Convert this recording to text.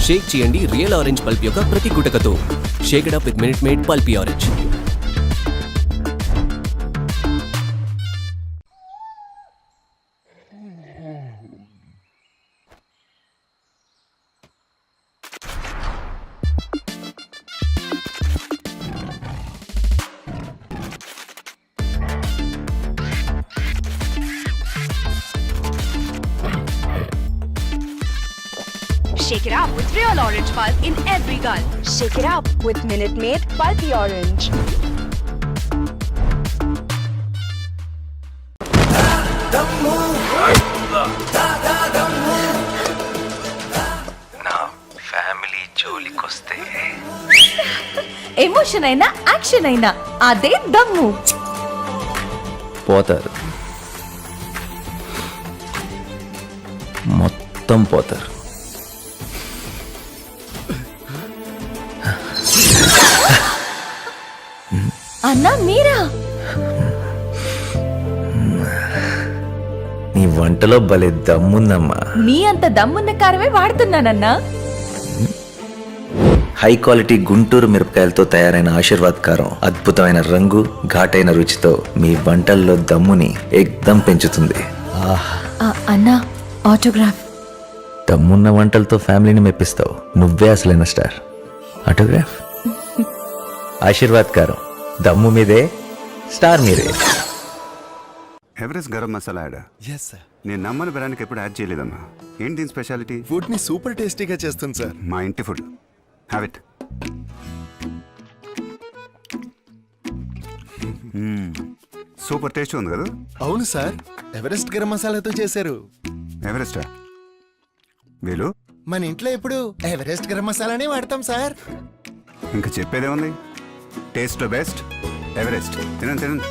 షేక్ చేయండి real orange pulp యొక్క ప్రతి గుటకతో. Shake it up with Minute Maid Pulpy orange. Shake it up with real orange pulp in every gulp. Shake it up with Minute Maid Pulpy Orange. నా family జోలికొస్తే emotion అయినా action అయినా అదే దమ్ము. పోతారు, మొత్తం పోతారు. అన్నా మీరా? నీ వంటలో భలే దమ్ముందమ్మా. నీ అంత దమ్మున్న కారమే వాడుతున్నానన్నా. హై క్వాలిటీ గుంటూరు మిరపకాయలతో తయారైన ఆశీర్వాద్ కారం అద్భుతమైన రంగు, ఘాటైన రుచితో మీ వంటల్లో దమ్ముని ఏకదం పెంచుతుంది. అన్నా ఆటోగ్రాఫ్. దమ్మున్న వంటలతో ఫ్యామిలీని మెప్పిస్తావు. నువ్వే అసలైన స్టార్. ఆటోగ్రాఫ్. ఆశీర్వాద్ కారం దమ్ము మీదే, స్టార్ మీరే. Everest garam masala ad. Yes sir. నేను నమ్మని బ్రాండ్కి ఎప్పుడు యాడ్ చేయలేదమ్మా. ఏంటి దీని స్పెషాలిటీ? ఫుడ్ ని సూపర్ టేస్టీగా చేస్తుంది సార్. మా ఇంటి food. Have it. Super taste ఉంది కదా? అవును సార్, ఎవరెస్ట్ గరం మసాలాతో చేశారు. ఎవరెస్టా? వీలు మన ఇంట్లో ఎప్పుడు ఎవరెస్ట్ గరం మసాలానే వాడతాం సార్. ఇంకా చెప్పేదే ఉంది. టేస్ట్లో బెస్ట్ ఎవరెస్ట్. తినండి తినండి.